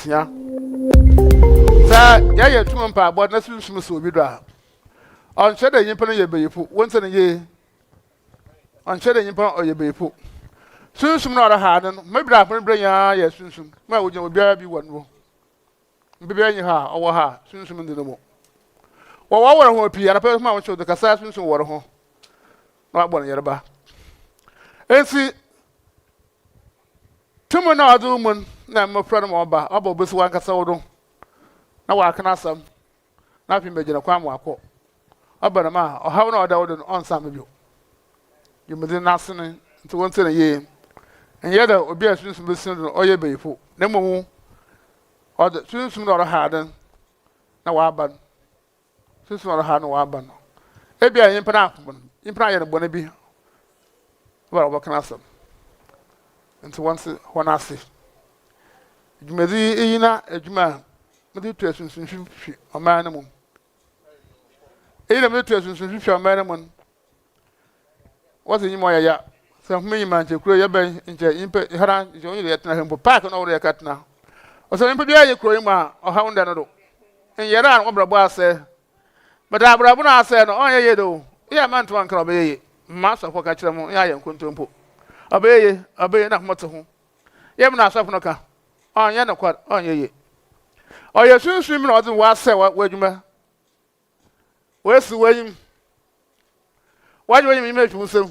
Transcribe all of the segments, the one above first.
nsia sa ya ye tuma pa bo na sunsum so bi do a on hye da nyimpa no ye beyifu wonse ne ye on hye da nyimpa o ye beyifu sunsum na ora ha no mebra pon bra ya ye sunsum ma wo gyan obiara bi wonwo mbibia nyi ha owo ha sunsum ndi no mo wo wore ho pi ara pa ma wo cho de kasa sunsum wore ho na wa bon yerba ensi tumu na adu mun na mo fra no mo ba obo besu wan kasa wo do na wa kana sam na fi mbegina kwa mo akọ abana ma o hawo na oda wo do on sam bio yumudi na sene nti won tene ye enye da obi asunsun besin do oye beyifo na mo oda sunsun do ha dan na wa ban sunsun do ha na wa ban ebi a yimpa na afọ yimpa ya no bona bi wa kana sam nti once hona se jumedi eyina ejuma mede tu asunsun hwi o ma na mum eyina mede tu asunsun hwi o ma na mum wose nyimo ya se humi nyima nche kuro ya ben nche impe hara nche onye ya tena hempo park na wore ya katena o se impe bia ye kuro yima o ha unda no do en yera an obrabo ase meda abrabo na ase no onye ye do ya man to ankara be ye ma so ka kire mu ya ye nkontompo abeye na moto ho ye mu na asafo no ka onye na kwa onye ye o ye sunsun mi na odi wa se wa adwuma we si wayim waje wayim mi atwu nsem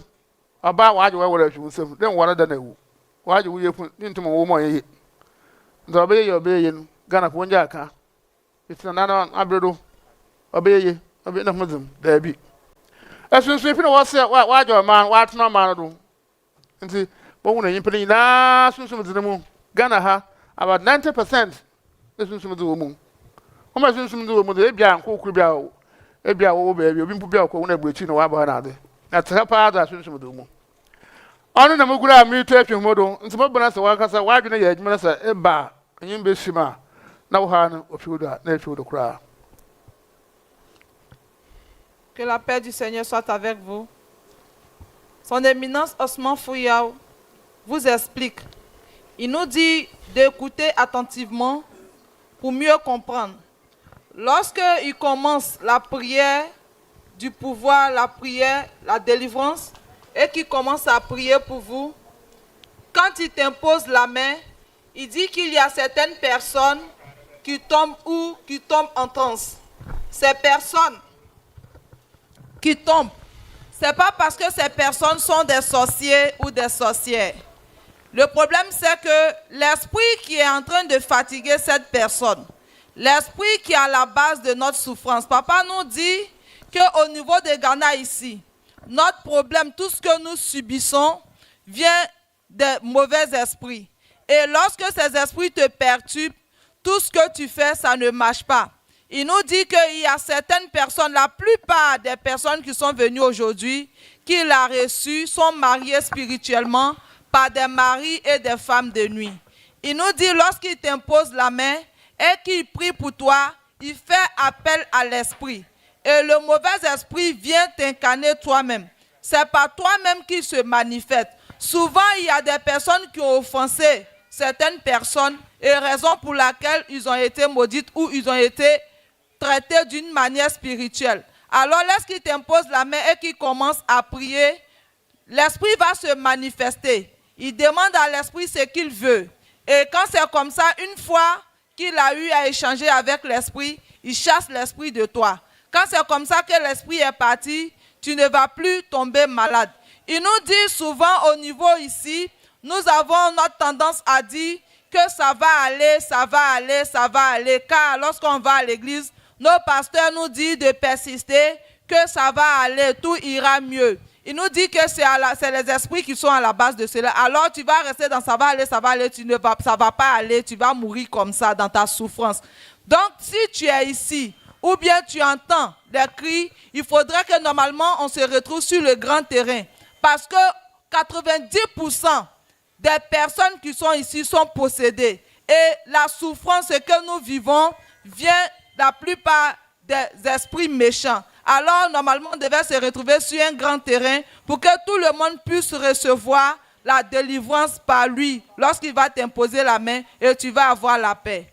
aba waje wa wora atwu nsem den wora da na ewu waje wo yefu ntum wo mo ye ndo obeye no gana ko nja aka itina na abredo obeye obe na muzum da bi asunsun fi na wo se waje man wa tena man do nti bo wona yimpa ni na sunsun dinemu gana ha about 90% sunsun do mu o ma sunsun do mu de bia nkokuru bia ebia wo be obi mpu bia ko wona gbechi na wa ba na ade na tra pa da sunsun do mu onu na mugura mi to atwe hodo nti bo bana se wa kasa wa dwene ya adwuma sa eba anyim be shima na wo ha na ofiudo na atwe kura. Que la paix du Seigneur soit avec vous. Son éminence Somafo Yawoh vous explique. Il nous dit d'écouter attentivement pour mieux comprendre. Lorsque il commence la prière du pouvoir, la prière, la délivrance, et qu'il commence à prier pour vous, quand il t'impose la main, il dit qu'il y a certaines personnes qui tombent ou qui tombent en transe. Ces personnes qui tombent, ce n'est pas parce que ces personnes sont des sorciers ou des sorcières. Le problème, c'est que l'esprit qui est en train de fatiguer cette personne, l'esprit qui est à la base de notre souffrance, papa nous dit qu'au niveau de Ghana ici, notre problème, tout ce que nous subissons, vient des mauvais esprits. Et lorsque ces esprits te perturbent, tout ce que tu fais, ça ne marche pas. Il nous dit qu'il y a certaines personnes, la plupart des personnes qui sont venues aujourd'hui, qu'il a reçues, sont mariées spirituellement par des maris et des femmes de nuit. Il nous dit, lorsqu'il t'impose la main et qu'il prie pour toi, il fait appel à l'esprit. Et le mauvais esprit vient t'incarner toi-même. C'est par toi-même qu'il se manifeste. Souvent, il y a des personnes qui ont offensé certaines personnes et raison pour laquelle ils ont été maudites ou ils ont été traités d'une manière spirituelle. Alors, lorsqu'il t'impose la main et qu'il commence à prier, l'esprit va se manifester. Il demande à l'esprit ce qu'il veut. Et quand c'est comme ça, une fois qu'il a eu à échanger avec l'esprit, il chasse l'esprit de toi. Quand c'est comme ça que l'esprit est parti, tu ne vas plus tomber malade. Il nous dit souvent au niveau ici, nous avons notre tendance à dire que ça va aller, ça va aller, ça va aller. Car lorsqu'on va à l'église, nos pasteurs nous disent de persister, que ça va aller, tout ira mieux. Il nous dit que c'est les esprits qui sont à la base de cela. Alors tu vas rester dans ça va aller, ça va pas aller, tu vas mourir comme ça dans ta souffrance. Donc si tu es ici, ou bien tu entends des cris, il faudrait que normalement on se retrouve sur le grand terrain. Parce que 90% des personnes qui sont ici sont possédées. Et la souffrance que nous vivons vient la plupart des esprits méchants. Alors, normalement, on devait se retrouver sur un grand terrain pour que tout le monde puisse recevoir la délivrance par lui lorsqu'il va t'imposer la main et tu vas avoir la paix.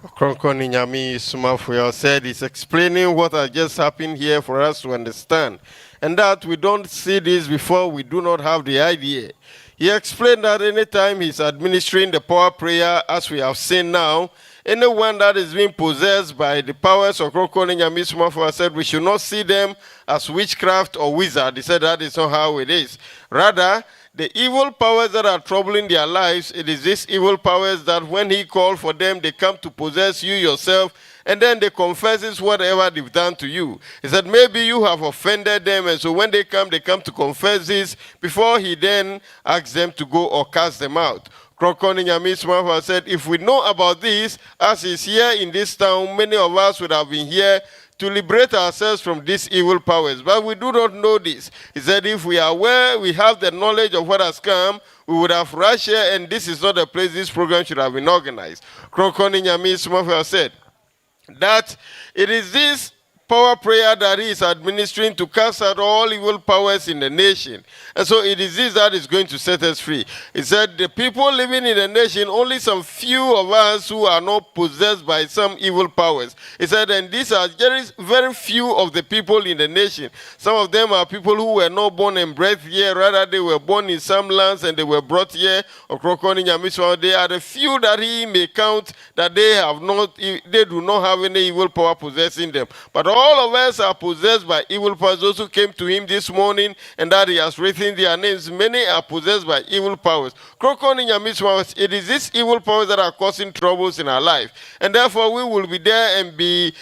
Ɔkrɔnkrɔnyi Nyame Somafo said he's explaining what has just happened here for us to understand. And that we don't see this before, we do not have the idea. He explained that anytime he's administering the power prayer, as we have seen now, anyone that is being possessed by the powers of Ɔkrɔnkrɔnyi Nyame Somafo said we should not see them as witchcraft or wizard. He said that is not how it is. Rather, the evil powers that are troubling their lives, it is these evil powers that when he called for them, they come to possess you yourself, and then they confess whatever they've done to you. He said maybe you have offended them, and so when they come to confess this before he then asks them to go or cast them out. Ɔkrɔnkrɔnyi Nyame Somafo said, if we know about this, as is here in this town, many of us would have been here to liberate ourselves from these evil powers. But we do not know this. He said, if we are aware, we have the knowledge of what has come, we would have rushed here, and this is not the place this program should have been organized. Ɔkrɔnkrɔnyi Nyame Somafo said that it is this power prayer that he is administering to cast out all evil powers in the nation. And so it is this that is going to set us free. He said the people living in the nation, only some few of us who are not possessed by some evil powers. He said, and these are very few of the people in the nation. Some of them are people who were not born and bred here, rather they were born in some lands and they were brought here. Ɔkrɔnkrɔnyi Nyame Somafo, they are the few that he may count that they do not have any evil power possessing them. But all of us are possessed by evil powers. Those who came to him this morning and that he has written their names, many are possessed by evil powers. Ɔkrɔnkrɔnyi Nyame Somafo, it is these evil powers that are causing troubles in our life. And therefore we will be there and be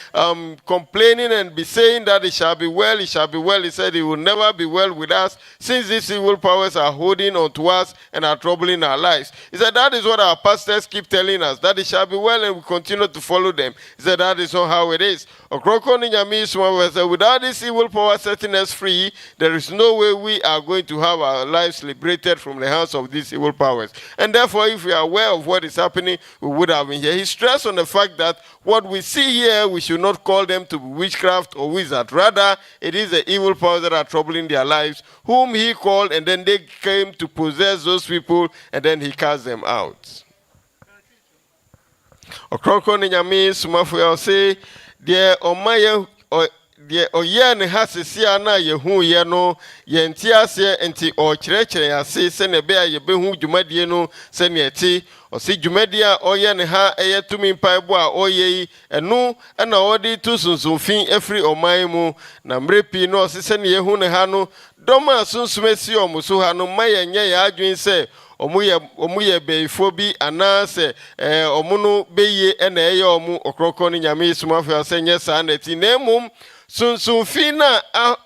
complaining and be saying that it shall be well, it shall be well. He said it will never be well with us since these evil powers are holding on to us and are troubling our lives. He said that is what our pastors keep telling us, that it shall be well, and we continue to follow them. He said that is not how it is. Ɔkrɔnkrɔnyi Nyame Somafo said, without this evil power setting us free, there is no way we are going to have our lives liberated from the hands of these evil powers. And therefore, if we are aware of what is happening, we would have been here. He stressed on the fact that what we see here, we should not call them to be witchcraft or wizard. Rather, it is the evil powers that are troubling their lives, whom he called, and then they came to possess those people, and then he cast them out. Ɔkrɔnkrɔnyi Nyame Somafo say, deɛ ɔma deɛ ɔyɛ ne ha sesia na yehu ye no yɛnti ase enti ɔkyerɛkyerɛ ase sɛ ne be a yɛbɛhu dwumadie no sɛ ne ɛti ɔsi dwumadie a ɔyɛ ne ha ɛyɛ tumi mpaebo a ɔyɛ yi ɛno ɛna ɔde to sunsumfin efiri ɔman mu na mrepi no ɔsi sɛ ne yehu ne ha no dɔm a sunsum esi ɔmo so ha no ma yɛnyɛ yɛ adwen sɛ ɔmo yɛ bɛyifo bi anaasɛ ɔmo no bɛyie ɛna ɛyɛ ɔmo. Ɔkrɔnkrɔnyi Nyame Somafo sɛ nyɛ saa na ɛti na mmom sunsumfin na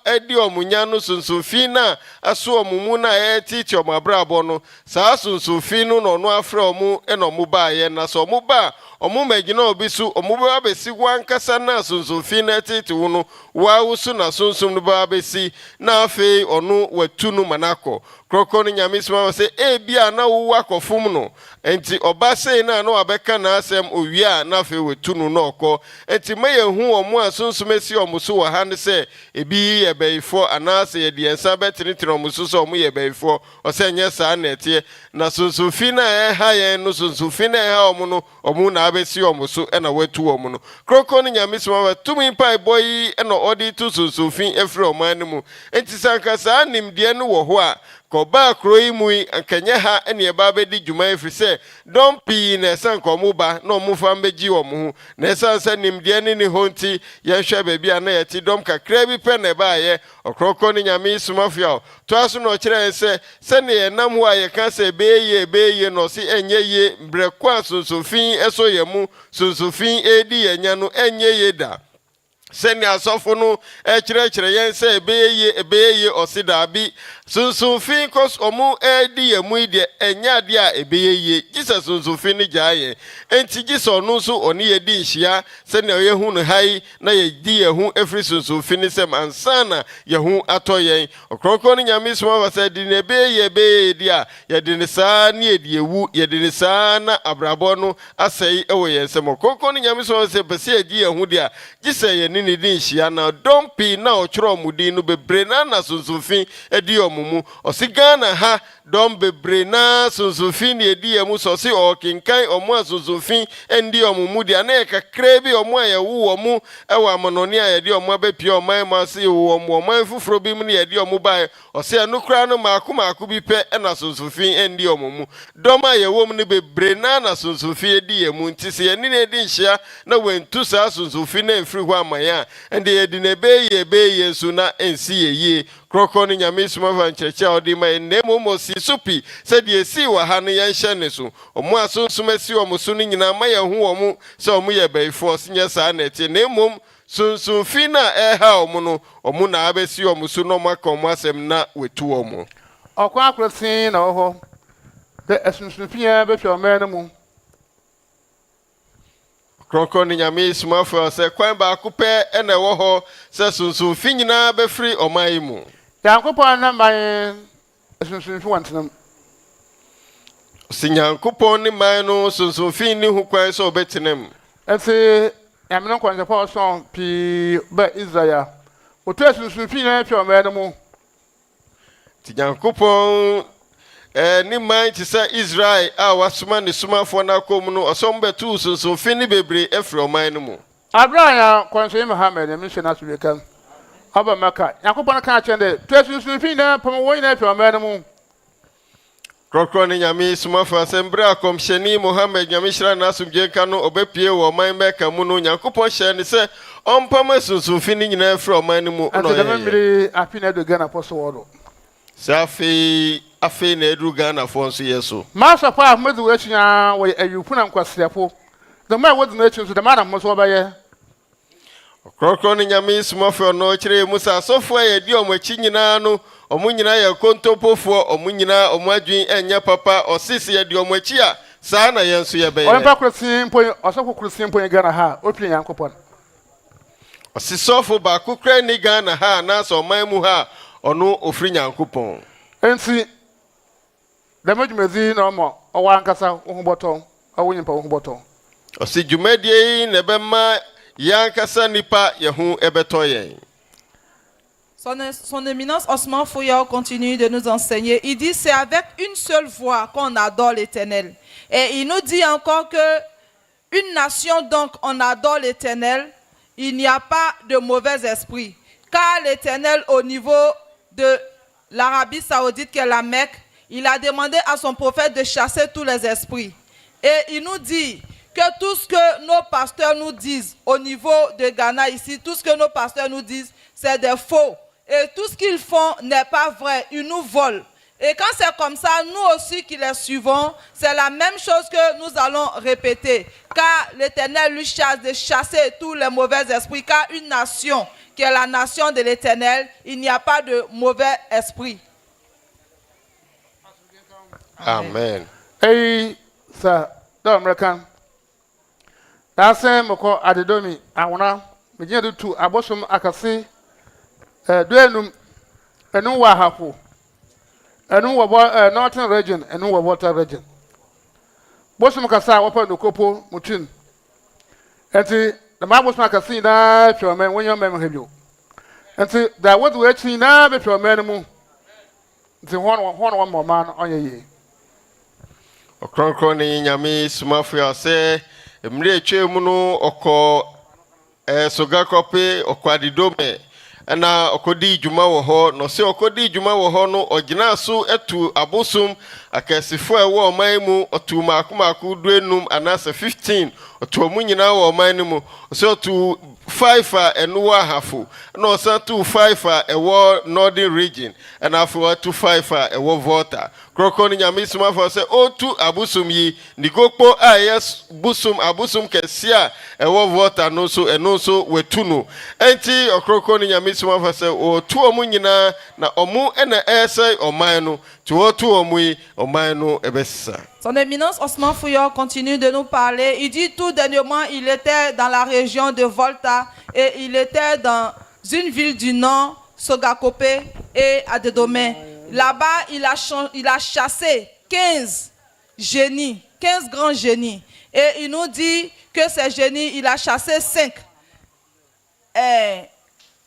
adi ɔmo no sunsumfin na aso ɔmo mu na ɛtiti ɔmo abrabɔ no saa sunsumfin no na ɔno afrɛ ɔmo ɛna ɔmo baayɛ na sɛ ɔmo ba ɔmo magyina obi so ɔmo bɛ abɛsi wankasa na sunsumfin na ɛtiti wo no wawo so na sunsum no bɛ abɛsi na afei ɔno watu no manakɔ. Ɔkrɔnkrɔnyi Nyame Somafo sɛ ebia na wo akɔfom no enti ɔba sei na wabɛka na asɛm owia na afei watu no na ɔkɔ enti ma yɛhu ɔmo a sunsum esi ɔmo so wɔ ha ne sɛ ebi yɛ bɛyifo anaasɛ yɛde yɛnsa bɛtenetene ɔmo so sɛ ɔmo yɛ bɛyifo ɔsɛ nyɛ saa na ɛteɛ na sunsumfin na ɛha yɛn no sunsumfin na ɛha ɔmo no ɔmo na abɛsi ɔmo so ɛna watu ɔmo no. Ɔkrɔnkrɔnyi Nyame Somafo tumi mpaebɔ yi ɛna ɔde to sunsumfin efiri ɔman no mu enti sanka saa nimdeɛ no wɔ hɔ a kɔba kuro yi mu nkɛnyɛ ha ɛne ɛba bɛdi dwuma efiri sɛ dɔm pii na ɛsɛ nka ɔmo ba na ɔmo fa mbɛgye ɔmo ho na ɛsɛ sɛ nimdeɛ ne ho nti yɛhwɛ baabi a na yɛte dɔm kakra bi pɛ na ɛbaayɛ. Ɔkrɔnkrɔnyi Nyame Somafo toa so na ɔkyerɛ sɛ sɛne yɛnam ho a yɛka sɛ ɛbɛyɛ na ɔse ɛnyɛ yie mbrɛko a sunsumfin ɛso yɛ mu sunsumfin edi yɛnya no ɛnyɛ yie da sɛne asɔfo no ɛkyerɛkyerɛ yɛn sɛ ɛbɛyɛ yie ɔse daabi sunsumfin kos ɔmo ɛdi yɛ mu deɛ ɛnya adeɛ a ɛbɛyɛ yie gye sunsumfin ne gyaa yɛn enti gye sɛ ɔno nso ɔne yɛdi nhyia sɛnea yɛhu no ha yi na yɛdi yɛn ho efiri sunsumfin ne sɛm ansa na yɛho atɔ yɛn. Ɔkrɔnkrɔnyi Nyame Somafo sɛ de ne ɛbɛyɛ di a yɛde ne saa ne yɛde ewu yɛde ne saa na abrabɔ no asɛe ɛwɔ yɛn nsɛm. Ɔkrɔnkrɔnyi Nyame Somafo sɛ pɛsɛ yɛdi yɛn ho deɛ gye sɛ yɛne ne di nhyia na dɔm pii na ɔkyerɛ ɔmo din no bebree na sunsumfin ɛdi ɔmo mu ɔsi Ghana ha dom bebrena sunsunfi ne edi emu so se okinkan omo asunsunfi endi omo mu dia na kakra bi omo ayewo omo ewa amononi ayedi omo abepie oman ma se omo oman fufuro bi mu ne yedi omo bai o se enukra no maako bi pe na sunsunfi endi omo mu dom ayewo mu ne bebrena na sunsunfi edi emu nti se eni na edi nhia na wentu sa sunsunfi na mfiri ho amaya ende yedi na ebe nsu na ensi yeye kroko ni Nyame Somafo ncheche odi ma enemo mosi supi se de esi wa ha no yenhye ne so omo asonsum asi omo so ni nyina ma ye hu omo se omo ye baifo sinye sa na eti nemom sunsunfi na eha omo no omo na abesi omo so no maka omo asem na wetu omo Okwa akrosin na oho de asunsunfi ya be hwe oman no mu kroko ni Nyame Somafo se kwan ba akopɛ ena ɛwɔ hɔ se sunsunfi nyina be free oman yi mu Yankopon na man asunsunfi wantenam Sinyankopon ni man no sunsunfi ni hu kwan so obetenem enti Nyame ko njepa so pi ba Israel otu asunsunfi na hwe oman no mu Sinyankopon ni man ti se Israel a wasoma ne somafo na kom no osom betu sunsunfi ni bebre efre oman no mu Abraham ya kwanso Muhammad ya mission asubeka aba maka Yankopon ka chende tu asunsunfi na pam wo ina hwe oman no mu krokro ni Nyame Somafo asembre akomhyeni Muhammad Nyame shira na asubje ka no obepie wo oman meka mu no Yankopon hye ne se ompam sunsunfi ni nyina efre oman no mu no ye mmiri apina do Ghana poso wodo Safi na edu Ghana fo nso yeso Master pa ahmedu wechinya we ayupu na nkwasiafo the man was na echi so the man am so obaye krokro ni Nyame Somafo no kire musa sofo ye di omachi nyina no omu nyina ye kontopofo omu nyina omu adwin enya papa osisi ye di omachi a saa na ye nso ye be ye Ompa krosin pon osofo krosin pon Ghana ha opie Yankopon osisofo ba kokra ni Ghana ha na so man mu ha ono ofri Yankopon enti the majumezi no mo owa nkasa ohuboto awonyimpa ohuboto osi dwumadie ne bema yankasa nipa yehu ebeto yen Son éminence Osman Fouyao continue de nous enseigner. Il dit c'est avec une seule voix qu'on adore l'Éternel. Et il nous dit encore que une nation donc on adore l'Éternel, il n'y a pas de mauvais esprit. Car l'Éternel au niveau de l'Arabie Saoudite qui est la Mecque, il a demandé à son prophète de chasser tous les esprits. Et il nous dit que tout ce que nos pasteurs nous disent au niveau de Ghana ici, tout ce que nos pasteurs nous disent, c'est des faux. Et tout ce qu'ils font n'est pas vrai. Ils nous volent. Et quand c'est comme ça, nous aussi qui les suivons, c'est la même chose que nous allons répéter. Car l'Éternel lui chasse de chasser tous les mauvais esprits. Car une nation qui est la nation de l'Éternel, il n'y a pas de mauvais esprit. Amen. Hey sir do American Dasen moko adedomi awona meje do tu abosom akase duenum enu wa hafo enu wa northern region enu wa water region bosom kasa wopa no kopo mutin enti the mabosom akase na hwomen wonyo mem hebio enti da wodu echi na be hwomen mu enti hono mo man onye Ɔkrɔnkrɔn ni Nyame Somafo ase emre etwe mu no ɔkɔ sogakope ɔkwadidome na ɔkɔdi dwuma wɔ hɔ no se ɔkɔdi dwuma wɔ hɔ no ɔgyina so etu abosum akasifo ɛwɔ ɔman mu ɔtu maako duenum anasa 15 ɔtu ɔmu nyina wɔ ɔman no mu se ɔtu 5 a ɛno wɔ ahafo na ɔsan tu 5 a ɛwɔ northern region and after ɔtu 5 a ɛwɔ volta kroko ni Nyame Somafo se otu abusum yi nigokpo a yes busum abusum kɛse a ɛwɔ volta no so ɛno so wetu no enti ɔkroko ni Nyame Somafo se otu ɔmu nyina na ɔmu ɛna ɛsɛ ɔman no tu otu ɔmu yi ɔman no ɛbɛsisa. Son éminence Osman Fouyao continue de nous parler. Il dit tout dernièrement, il était dans la région de Volta et il était dans une ville du nord, Sogakope et Adedomé. Là-bas, il a chassé 15 génies, 15 grands génies. Et il nous dit que ces génies, il a chassé 5. Et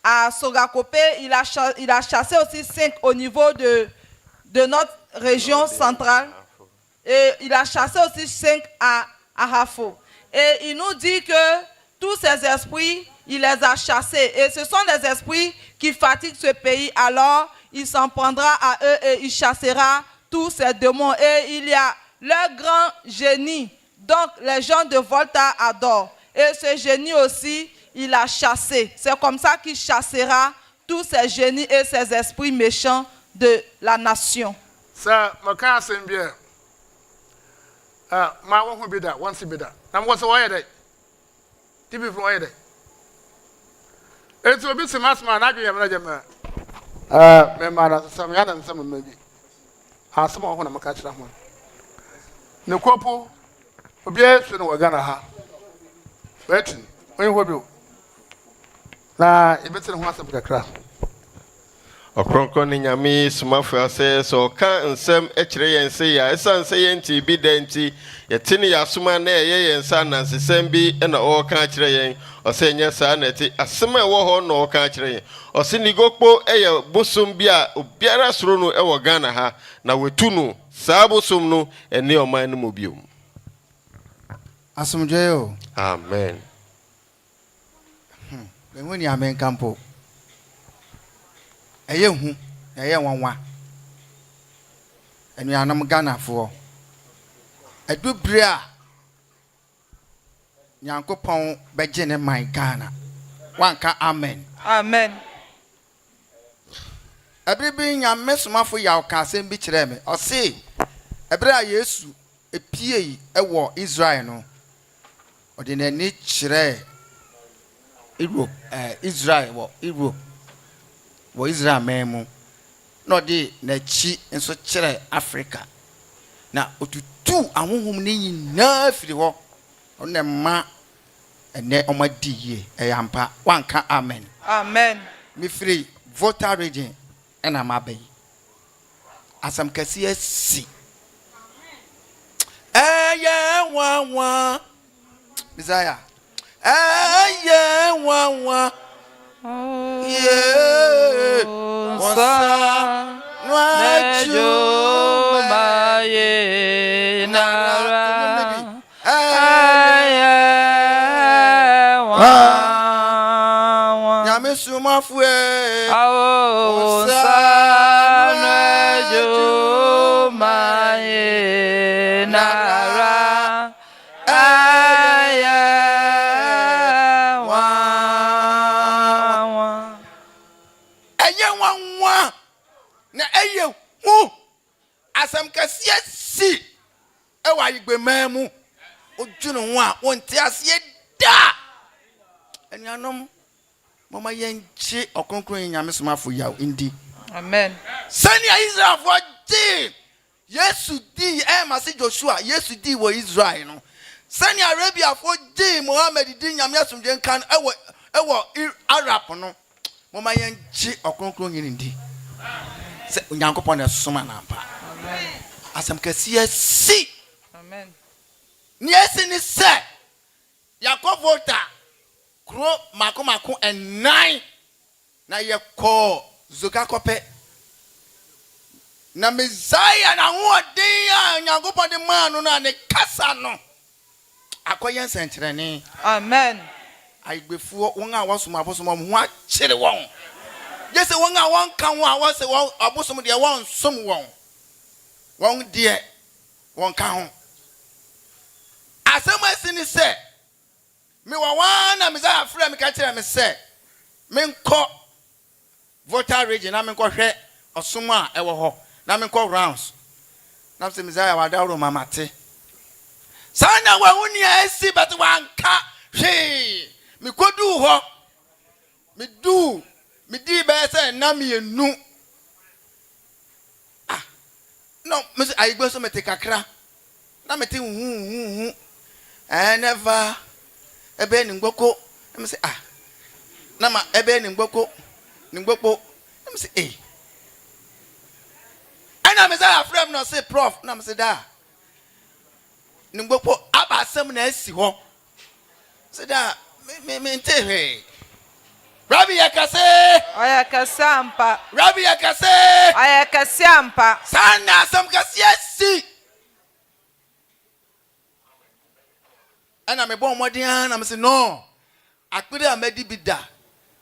à Sogakope, il a chassé aussi 5 au niveau de notre région centrale. Et il a chassé aussi 5 à Hafo. Et il nous dit que tous ces esprits, il les a chassés. Et ce sont des esprits qui fatiguent ce pays. Alors, il s'en prendra à eux et il chassera tous ces démons. Et il y a leur grand génie. Donc, les gens de Volta adorent. Et ce génie aussi, il a chassé. C'est comme ça qu'il chassera tous ces génies et ces esprits méchants de la nation. Ça, ma cancer bien. Ma one who be that, one see be that. I'm what's away that. TV from away that. It's a bit of mass man, I do have a man, some young and some maybe. How some one I'm catch that one. No couple, obvious, and we're gonna have. Waiting, when you do. Now, if it's in one of the crowd. Ɔkrɔnkrɔnyi Nyame Somafo sɛ sɛ ɔka nsɛm ɛkyerɛ yɛn sɛ ya ɛsan sɛ yɛn ti bi da nti yɛte ne yɛasoma na ɛyɛ yɛn sa nansesɛm bi ɛna ɔka kyerɛ yɛn ɔsɛ nyɛ saa na ɛte asɛm a ɛwɔ hɔ na ɔka kyerɛ yɛn ɔsɛ nigokpo ɛyɛ bosom bi a obiara soro no ɛwɔ Ghana ha na wetu no saa bosom no ɛne ɔman no mu biom. Asomdwoe o. Amen. Bɛnwoni amen kampo. Eye hu, eye wanwa. Enu anam Ghana fo. Edubre a Nyankopɔn bɛgye ne man Ghana. Wanka amen. Amen. Ebribi Nyame Somafo Yawoh ka asɛm bi kyerɛ me. Ɔse ebre a Yesu epie ɛwɔ Israel no. Ɔde n'ani kyerɛ Europe, Israel wɔ Europe. Wo Israel memu no de na chi enso kyerɛ Africa na otutu ahohom ne nyinaa firi hɔ ɔne ma ene ɔmadi yie ɛyampa wanka amen. Amen. Me free Volta region ɛna mabai asam kɛse asi ɛyɛ wanwa Messiah ɛyɛ wanwa yeah, Sa Nejo Maye Nara Nyame Somafo Awo Sa Nejo Maye Nara na eye hu asam kase si ewa igbe mamu odwunu ho a wonte ase da enuanom mama yenchi Ɔkrɔnkrɔnyi Nyame Somafo Yawoh indi. Amen. Sania Israel for di Yesu di masi Joshua Yesu di wo Israel no Sania Arabia for di Muhammad di Nyame asomdwe kan ewo Arab no mama yenchi Ɔkrɔnkrɔnyi indi. Se Nyankopɔn na soma na ampa. Amen. Asam kase si. Amen. Ni esi ni se Yakob Volta kro mako enan na ye ko zoga kope na Messiah na ho den a Nyankopɔn de man no na ne kasa no akoyen sentrene. Amen. Aigbefuo won a wasoma abosom ho akyere won. Yes, one I want come one was a bosom de one someone. One dear one count. As someone sin said, me one and Messiah friend catch me say, men call Volta region, I mean call her or someone ever ho, Namin call rounds. Now say Messiah Wadaro Mamate. Sana wa see but one cat, hey, me could do ho, me do. Me di bese na me nu no me I go so me te kakra na me te hu never ebe ni ngboko me say na ma ebe ni ngboko me say ana me say afrem no say prof na me say da ni ngboko aba asem na asi ho say da me te he Rabbi yakase. Oya kasampa. Rabbi yakase. Oya kasampa. Sana sam kasiesi. And I'm a bomb modian. I'm saying no. I could have made bida.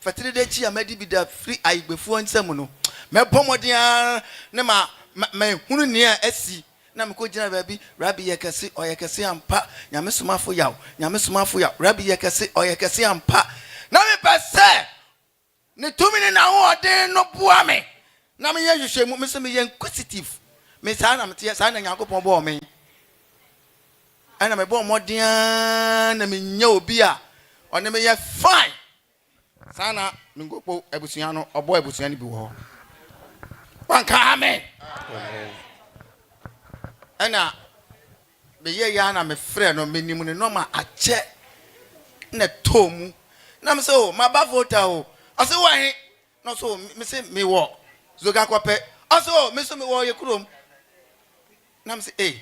Fatiri de chi amadi bida free I before and semono. Me bomb modian. Nema me hunu near esi. Na me ko gina baby Rabbi yakase oya kase ampa. Nyame Somafo yaw. Nyame Somafo yaw. Rabbi yakase oya kase ampa. Na me pese. Ne tumi na ho ode no boa me. Na me ye hwehwe mu me se me ye inquisitive. Me sa na me tie sa na Yakobon bo me. Ana me bo modian na me nya obi a one me ye fine. Sana me ngopo ebusuan no obo ebusuan bi wo. Wanka amen. Amen. Ana me ye ya na me frɛ no me nim ne no ma ache na tomu. Na me so ma ba voter o. Ase wo he no so me se me wo zoga kwape. Ase o me so me wo ye kurom. Na me se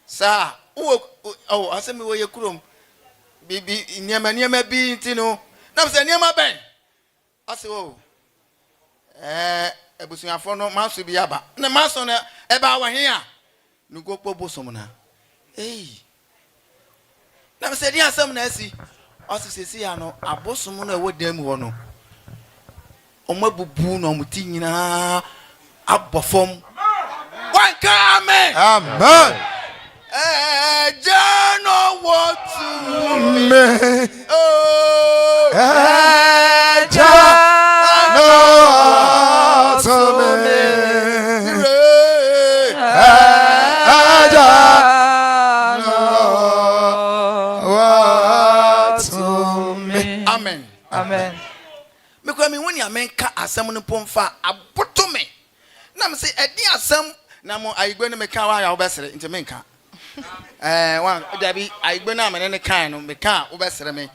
sa oh ase me wo ye kurom. Bibi niema bi ntino. Na me se niema ben. Ase o ebusuafo no maso bi aba. Na maso na eba wa he a nugo kpobo som na. Na me se di asem na asi. Ase sesi ya no abosom no ewo dem wo no. Omabubu no muti nyina abofom. Wanka amen. Amen. Jano what to me. Oh. Jano to me. Amen. Amen. Because me when you amen ka asem no pomfa aboto me. Na me say edi asem na mo ayigbe no me ka wa ya obesere nti me nka. Wan dabi ayigbe na me ne kan no me ka obesere me.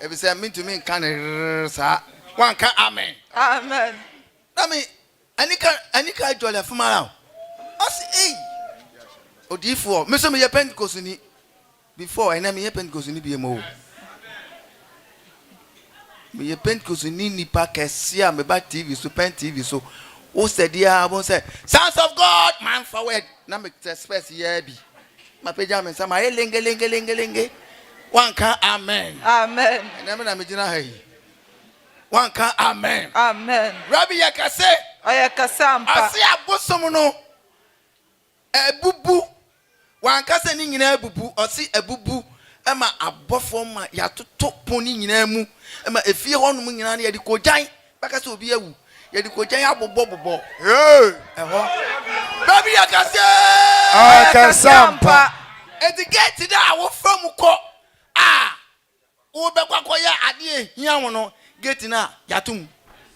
E be say me to me nka ne sa. Wan ka amen. Amen. Na me anika jole fumara. O say odifo me so me ye Pentecost ni before and me ye Pentecost ni bi mo. Me ye Pentecost ni nipa kese a me ba TV so pen TV so o said dia bon say sons of God man forward na me express here bi ma peja me say ma ye lenge one can amen. Amen. Na me gina hai one can amen. Amen. Rabbi yakase Oya kasampa. asi abosom no ebubu one kase ni nyina ebubu osi ebubu ema abofo ma ya toto poni nyina mu ema efie ho no nyina na ya di kojan baka se obi awu ya di kojan abobo eho baby yakase Akasampa. edigate da wo from ko wo be kwakoya ade ehia wo no gate na yatum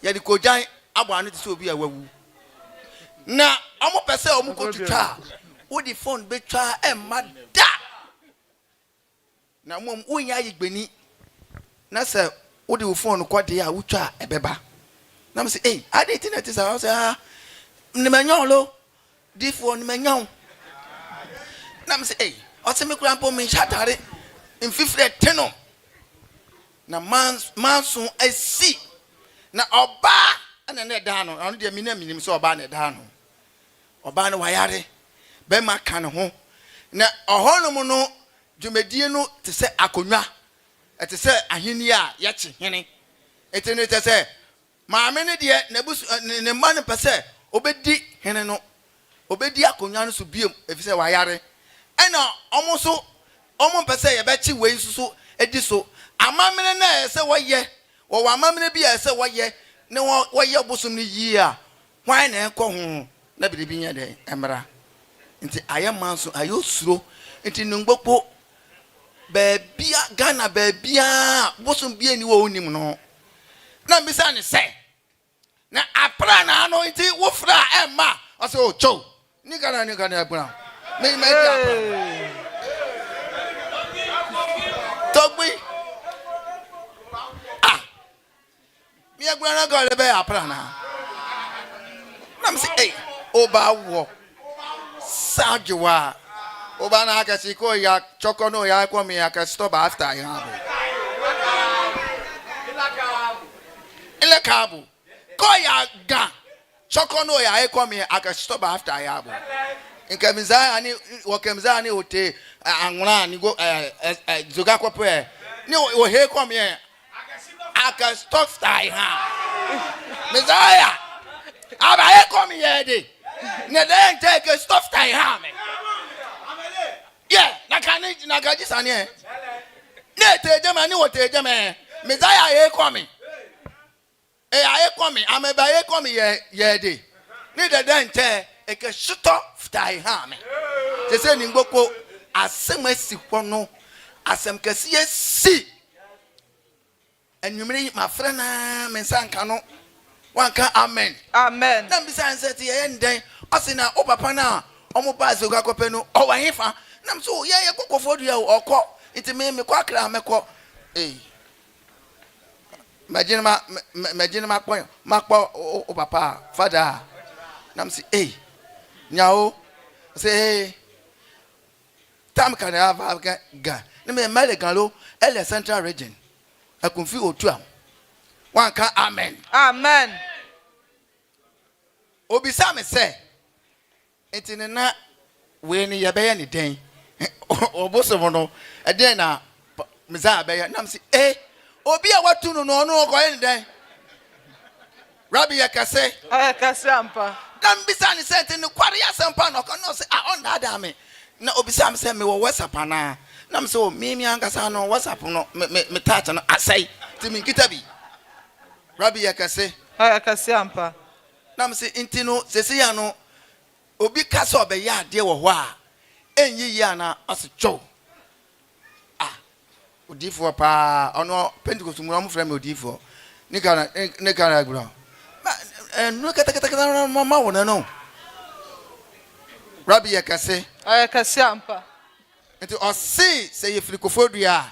ya di kojan abo anu ti se obi awu na omo pese omo ko tutwa wo di phone be twa emma da na mom wonya yigbeni na se wo di phone ko de a wutwa ebeba na me say ade ti na ti sa say ni manyon lo di phone manyon na me say o se me kura mpo me shatare mfifre teno na manso asi na oba ana na da no anu de minim so oba na da no oba no wayare be ma kan ho na ohonum no dwumadie no te se akonwa te se aheni a ye che hene etene te se maame ne de na busu ne ma ne pese obedi hene no obedi akonwa no so biem efise wayare ena omo pese ye be chi wei susu edi so amamene na ese woye wo amamene bi ese woye ne woye obusum ne yi a hwan na enko ho na biribi nya de emra nti ayemanso ayosuro nti nungbopo bebia Ghana bebia bosum bia ni wo onim no na mbisa ne se na apra na no nti wo fra emma o se o cho ni Ghana abura me di apra togbi mi agura na go le be apra na mse oba wo sajwa oba na ka si ko ya choko no ya ko mi ya ka stop after ya bo ele kabu ko ya ga choko no ya e come here I can stop after yabo nke mizaya ni wakemzaya ni ote anwura ni go zoga kope ni o he come here I can stop style ha mizaya aba he come here de ne den take stop style ha me yeah na kaji sane ne te jama ni o te jama mizaya he come I come ameba he come ye de ni de den te e ke shito ftai ha me te se ni ngboko asem asiko no asem kase si enwumre ma fra na me sanka no wanka amen Amen. na mbisa anseti ye nden osina o papa na omo ba se gwa kope no o wa hefa na mso ye Koforidua okọ nti me kwa kra me ko Imagine makpo o papa father nam say Yawoh say tam can have ga na me male galo ele central region akunfi otua wan ka amen obisa me say enti na we ni ye be ye ni den oboso no e den na meza be ye nam say obi a watu no no ko yen den Rabbi yakase Ayakase ampa. dan bisa ni sente ni kware yasempa no no say on that me na obisa am say me wo WhatsApp na na me say o me ankasa no WhatsApp no me touch no asai ti me nkita bi Rabbi yakase Ayakase ampa. na me say inti no sese ya no obi kasa obeya ade wo ho a enyi ya na asotwo odifo pa ono Pentecost mu am frame odifo ni kana gura no kata mama wona no Rabbi yakase Ayakase ampa. enti o se ye firi Koforidua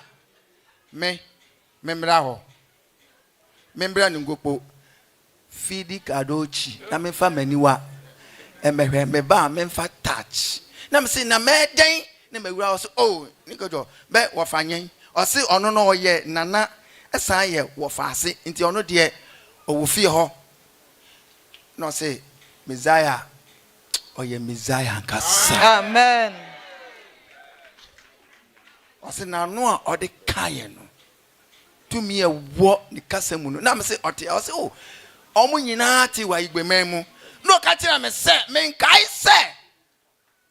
memra ho membra ni ngopo fidi kadochi na me fa maniwa emehwe me ba me fa touch na me se na me den na me wura so oh ni kojo be wo fanyen o se ono no ye nana esan ye wo fa ase nti ono de o wo fie ho no say Messiah oye Messiah nkasa Amen. o se na no a o de kaye no to me e wo ni kasa mu no na me say o te o se o omo nyina ti wa igbeman mu no ka tira me say me nkai say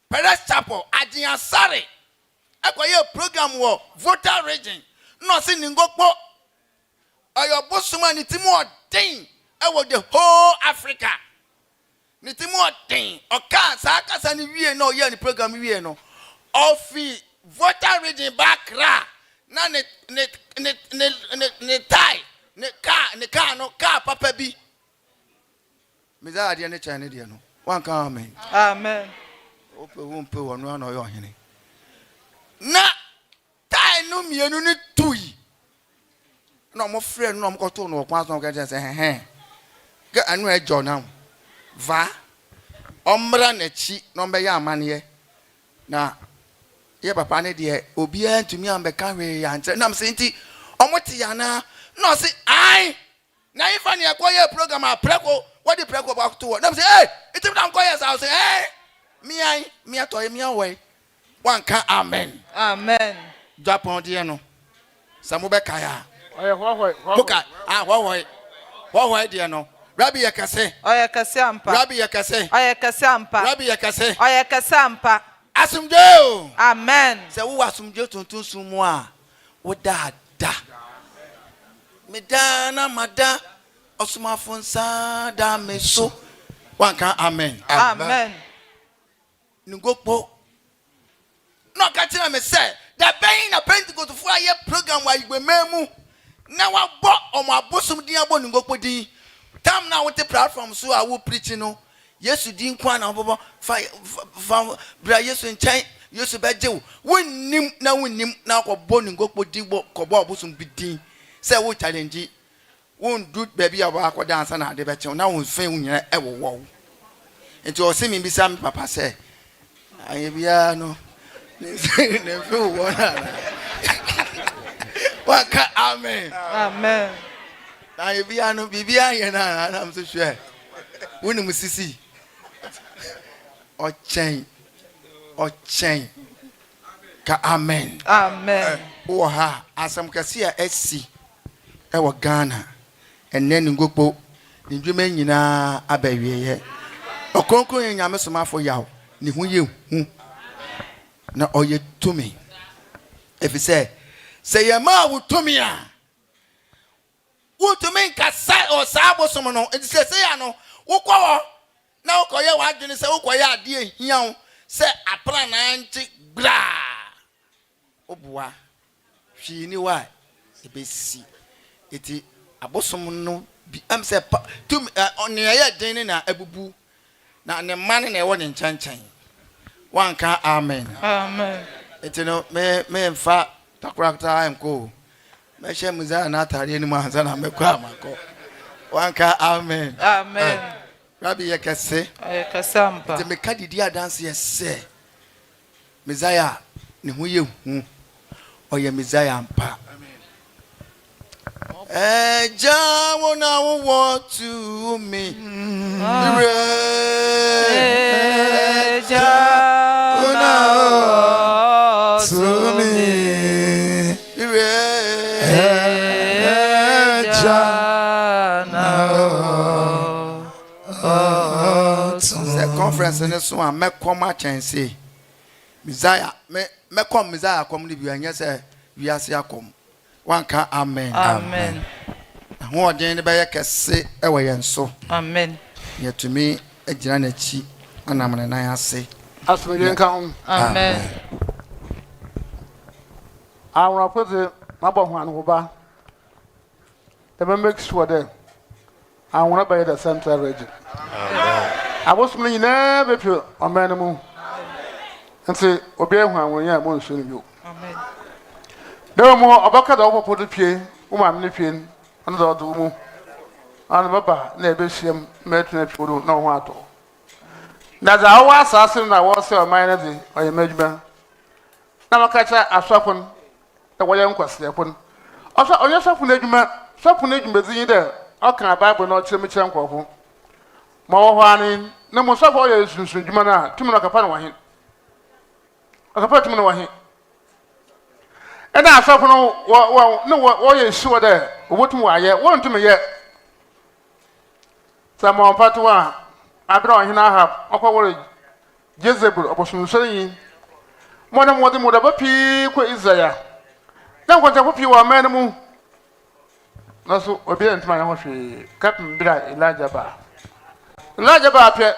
Paris Chapel Ajiansare akoye program wo voter region no se ni ngokpo ayo bosuma ni timu odin e wo the whole Africa ni timu odin o ka sa kasa ni wie no ye ni program wie no ofi voter region bakra na ne tai ne ka no ka papa bi Messiah de ne chane de no wan ka amen ope wonu na yo hene na tai no mienu ni tui na mo frɛ no mo kɔto no kwa so ka sɛ ga anu e jona va omra na chi no be ya amane na ye papa ne de obi antumi ambeka hwe ya nte na mse nti omote ya na no se ai na ifa ne akoye program a preko what the preko back to na mse itim na akoye sa say mi atoye mi awai wan ka amen Japan de no samu be kaya Buka why dear no Rabbi yakase Ayakase ampa. Rabbi yakase Ayakase ampa. Rabbi yakase Ayakase ampa. asumjo Amen. se wo asumjo tuntun sumu a wo da me da na mada osumafo nsa da me so wanka amen ngokpo no ka tira me say da ben na Pentecost fu aye program wa igbememu na wa bo omo abosum din abo ngokpo din tam na wote platform so a wo preaching no Yesu din kwa na bobo fa bra Yesu nchen Yesu beje wonnim na ko bo ngokpo din bo ko bo abosum bi din say wo challenge won do baby aba ko dance na de beche na won fe wunyina e wo enti o se mi bi sam papa say aye bia no ne fe wo na waka amen Na bibia ye na am so hwe. Woni musisi. Ochen. Ka amen. Amen. Wo ha asam kase a asi. E wo Ghana. Enne ni ngokpo. Ni dwuma nyina abawie ye. Ɔkrɔnkrɔnyi Nyame Somafo Yawoh. Ni hu ye hu. Na oye tumi. Efise se ye ma wo tumi a. Wo tumi nkasa o saabo som no. Enti se ya no, wo kwo na wo koye wa adwene se wo koye ade ehia wo se apra na nti gra. Obuwa hwi ni wa ebesi. Eti abosom no bi am se tumi on ye den na abubu na ne man na e wo ne nchanchan. Wanka amen. Amen. Eti no me mfa takrakta enko. Me hye muza na atare ni mu anza na me kwa amako. Wanka amen. Amen. Rabbi yekese. Kasampa. Eti me kadidi adanse yese. Messiah ne hu ye hu. Oye Messiah mpa. Jawo na wo to me. Jawo na to me. The conference in this one, me come and say, Messiah, me come Messiah come to be and yes, we are see come. One can amen. Amen. Who are the by a say away and so. Amen. Yet to me, a janachi, and I'm an I say. As we didn't come, Amen. I will put the number one over. The make sure that I want to buy the central region. I was me never feel a man and say, obey when you are more soon you. Amen. No more about the over put the pay, woman nipping, and the doom. And Baba, never see him, matron, no water. That's our assassin. I was a minor or a management. Now, catch a shopon, the way I'm question upon. Also, on your shop, Shopun busy there. How can a Bible not tell me champion? More warning, no more shop all your Jumana, 2 minutes upon one. A couple of minutes. And I shop no, what you sure there? What more I yet want to me yet? Some more part one. I brought him. I have a Jezebel or some saying. One of them would have a peak is there. Now, what I hope you are man. No, so obedient man, I Captain Bra Elijah Bar. Elijah Bar, Pet.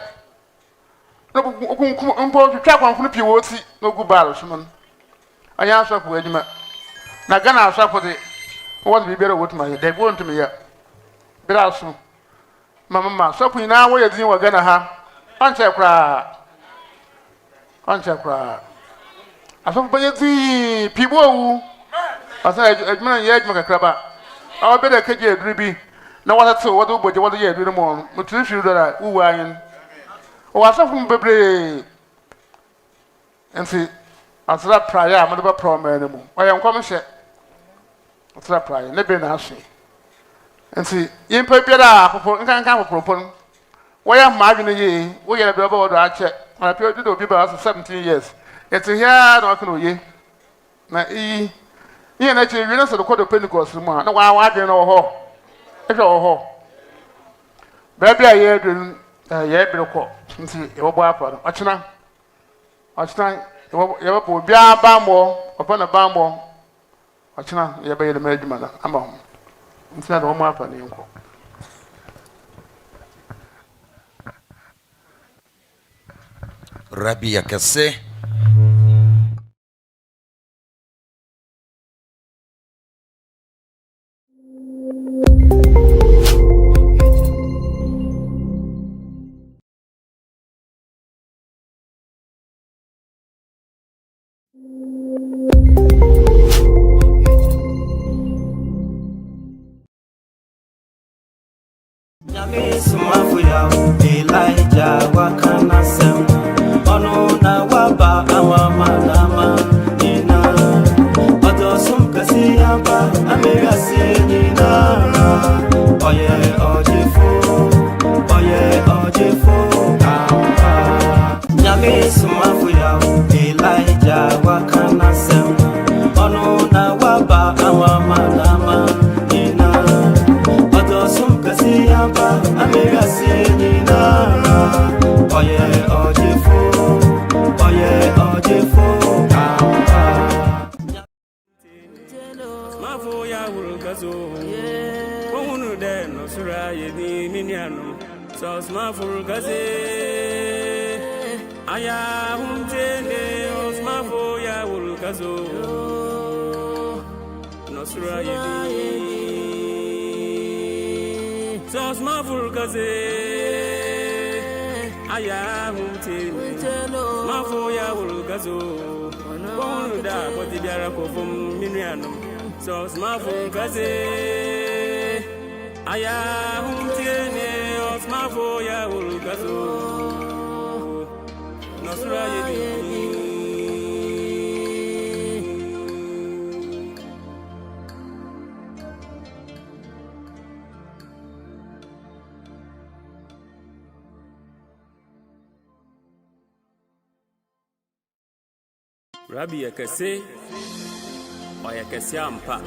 No, to trap on Flippy Wotsy, no good barrelsman. I answer for Edmund. Now, Ghana shop for the what be better with my they want to me yet. But also, Mamma, shopping now where you were gonna have. Puncher cry. I saw the people who I said, Edmund, yet make a crabber. I'll better catch you a gribby. No one at all, what do you do the morning? But you should that who I am. Oh, I saw from Baby and see, I said, prior, I'm not a problem anymore. I am coming shit. I said, prior, never nasty. And see, you pay better for can't come for propon. Why am I in a year? We are about that check. I appear to do people 17 years. It's a year, no, I can ye. Now, you and actually, you know, the quarter Pentecost, no, I don't know how. It's all how. Baby, I hear the year below. See, your boy, what's now? What's now? You will be a bambo upon a bambo. What's now? You're by the management. I'm on. It's not home up on the uncle. Rabbi Yakase. Nyame Somafo Yawoh Elijah wakana sem ono na waba awamanama ina odo sum kasi aba ameria se ina Oye ojifo, oye ojifo, kamba. Somafo Yawoh kazo, kunu de no sura yedi miniano. So Somafo kaze, aya humtene. Somafo Yawoh kazo, no sura yedi. So Somafo kaze, aya humtene. Somafo Yawoh kazo, kunu da koti biara kofum miniano. So Somafo kaze, aya humtene. Somafo Yawoh kazo, no sura yedi. Rabbi yakase, o yakase ampa.